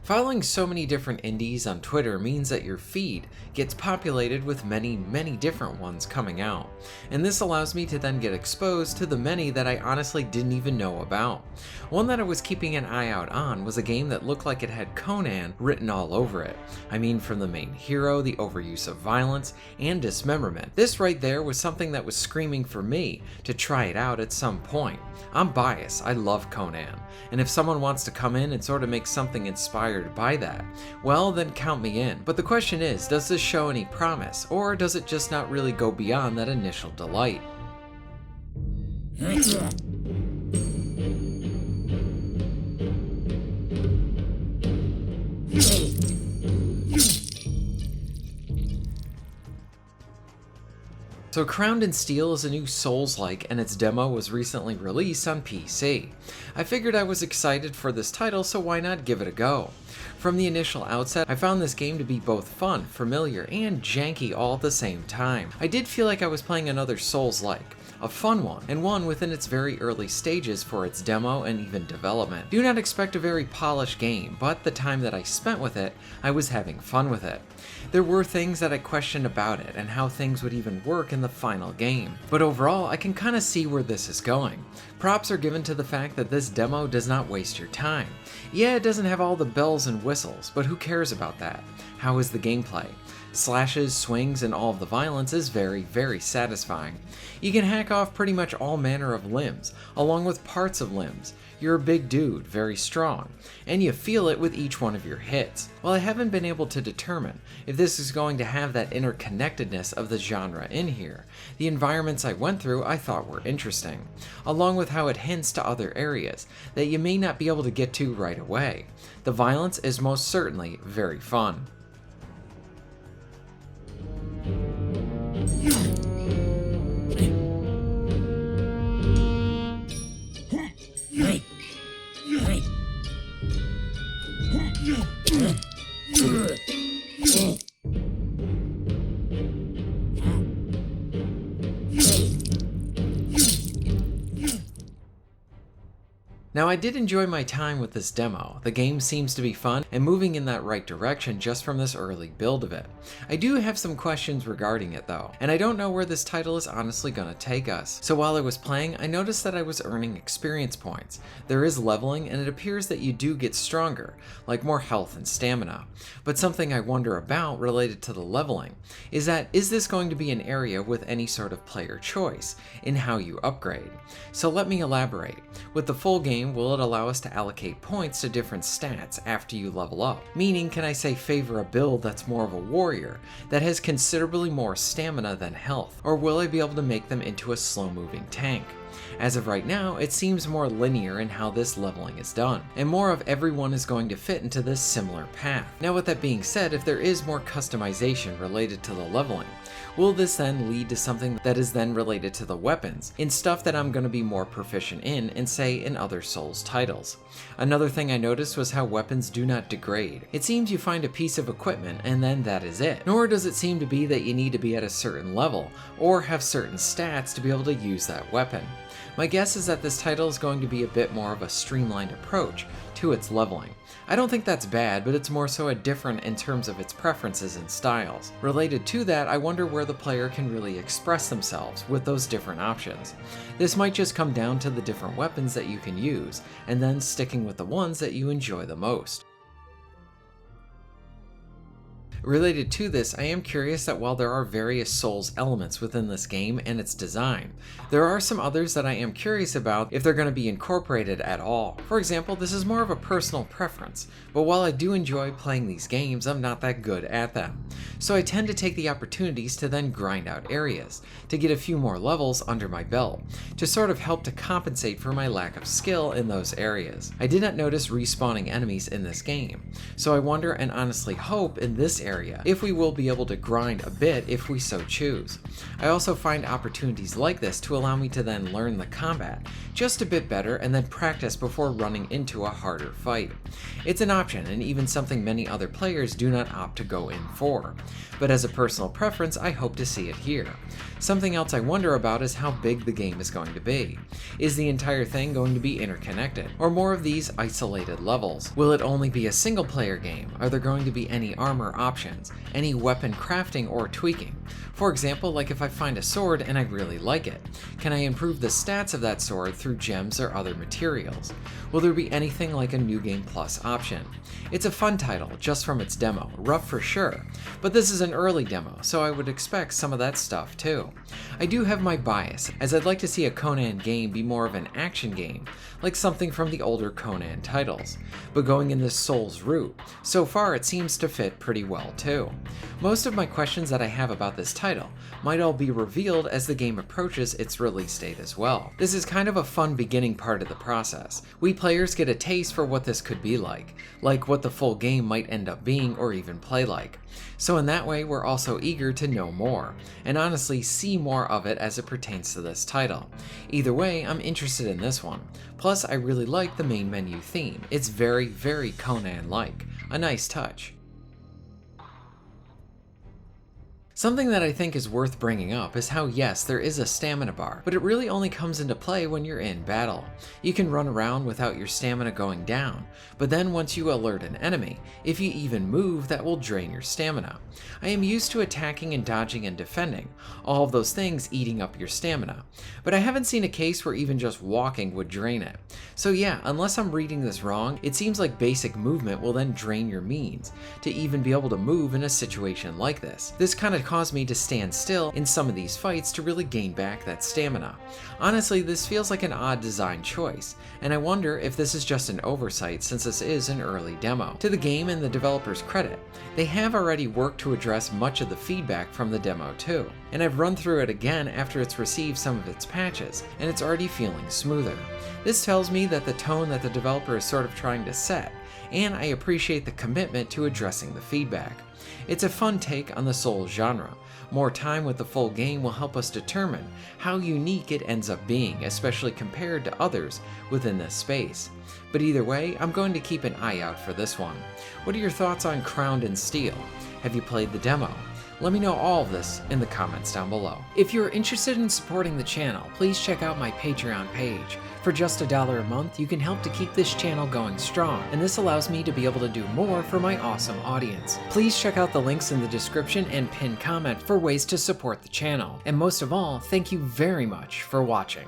Following so many different indies on Twitter means that your feed gets populated with many different ones coming out, and this allows me to then get exposed to the many that I honestly didn't even know about. One that I was keeping an eye out on was a game that looked like it had Conan written all over it. I mean, from the main hero, the overuse of violence, and dismemberment. This right there was something that was screaming for me to try it out at some point. I'm biased, I love Conan, and if someone wants to come in and sort of make something inspired by that, well then count me in. But the question is, does this show any promise, or does it just not really go beyond that initial delight? So Crowned in Steel is a new Souls-like, and its demo was recently released on PC. I figured I was excited for this title, so why not give it a go? From the initial outset, I found this game to be both fun, familiar, and janky all at the same time. I did feel like I was playing another Souls-like, a fun one, and one within its very early stages for its demo and even development. Do not expect a very polished game, but the time that I spent with it, I was having fun with it. There were things that I questioned about it and how things would even work in the final game, but overall I can kinda see where this is going. Props are given to the fact that this demo does not waste your time. Yeah, it doesn't have all the bells and whistles, but who cares about that? How is the gameplay? Slashes, swings, and all of the violence is very satisfying. You can hack off pretty much all manner of limbs, along with parts of limbs. You're a big dude, very strong, and you feel it with each one of your hits. While I haven't been able to determine if this is going to have that interconnectedness of the genre in here, the environments I went through I thought were interesting, along with how it hints to other areas that you may not be able to get to right away. The violence is most certainly very fun. Now I did enjoy my time with this demo. The game seems to be fun and moving in that right direction just from this early build of it. I do have some questions regarding it though, and I don't know where this title is honestly gonna take us. So while I was playing, I noticed that I was earning experience points. There is leveling and it appears that you do get stronger, like more health and stamina. But something I wonder about related to the leveling is this going to be an area with any sort of player choice in how you upgrade? So let me elaborate. With the full game, will it allow us to allocate points to different stats after you level up? Meaning, can I say favor a build that's more of a warrior, that has considerably more stamina than health? Or will I be able to make them into a slow-moving tank? As of right now, it seems more linear in how this leveling is done, and more of everyone is going to fit into this similar path. Now with that being said, if there is more customization related to the leveling, will this then lead to something that is then related to the weapons, in stuff that I'm going to be more proficient in say in other Souls titles? Another thing I noticed was how weapons do not degrade. It seems you find a piece of equipment and then that is it. Nor does it seem to be that you need to be at a certain level, or have certain stats to be able to use that weapon. My guess is that this title is going to be a bit more of a streamlined approach to its leveling. I don't think that's bad, but it's more so a different in terms of its preferences and styles. Related to that, I wonder where the player can really express themselves with those different options. This might just come down to the different weapons that you can use, and then sticking with the ones that you enjoy the most. Related to this, I am curious that while there are various Souls elements within this game and its design, there are some others that I am curious about if they're going to be incorporated at all. For example, this is more of a personal preference, but while I do enjoy playing these games, I'm not that good at them. So I tend to take the opportunities to then grind out areas, to get a few more levels under my belt, to sort of help to compensate for my lack of skill in those areas. I did not notice respawning enemies in this game, so I wonder and honestly hope in this area, if we will be able to grind a bit if we so choose. I also find opportunities like this to allow me to then learn the combat just a bit better and then practice before running into a harder fight. It's an option and even something many other players do not opt to go in for, but as a personal preference I hope to see it here. Something else I wonder about is how big the game is going to be. Is the entire thing going to be interconnected, or more of these isolated levels? Will it only be a single player game? Are there going to be any armor options, any weapon crafting or tweaking? For example, like if I find a sword and I really like it, can I improve the stats of that sword through gems or other materials? Will there be anything like a New Game Plus option? It's a fun title, just from its demo, rough for sure, but this is an early demo, so I would expect some of that stuff too. I do have my bias, as I'd like to see a Conan game be more of an action game, like something from the older Conan titles, but going in this Souls route, so far it seems to fit pretty well too. Most of my questions that I have about this title might all be revealed as the game approaches its release date as well. This is kind of a fun beginning part of the process. We players get a taste for what this could be like what the full game might end up being or even play like. So in that way we're also eager to know more, and honestly see more of it as it pertains to this title. Either way, I'm interested in this one. Plus I really like the main menu theme. It's very, very Conan-like. A nice touch. Something that I think is worth bringing up is how yes, there is a stamina bar, but it really only comes into play when you're in battle. You can run around without your stamina going down, but then once you alert an enemy, if you even move, that will drain your stamina. I am used to attacking and dodging and defending, all of those things eating up your stamina, but I haven't seen a case where even just walking would drain it. So yeah, unless I'm reading this wrong, it seems like basic movement will then drain your means to even be able to move in a situation like this. This kind of caused me to stand still in some of these fights to really gain back that stamina. Honestly, this feels like an odd design choice, and I wonder if this is just an oversight since this is an early demo. To the game and the developers' credit, they have already worked to address much of the feedback from the demo too, and I've run through it again after it's received some of its patches, and it's already feeling smoother. This tells me that the tone that the developer is sort of trying to set, and I appreciate the commitment to addressing the feedback. It's a fun take on the Souls genre. More time with the full game will help us determine how unique it ends up being, especially compared to others within this space. But either way, I'm going to keep an eye out for this one. What are your thoughts on Crowned in Steel? Have you played the demo? Let me know all of this in the comments down below. If you're interested in supporting the channel, please check out my Patreon page. For just $1 a month, you can help to keep this channel going strong, and this allows me to be able to do more for my awesome audience. Please check out the links in the description and pinned comment for ways to support the channel. And most of all, thank you very much for watching.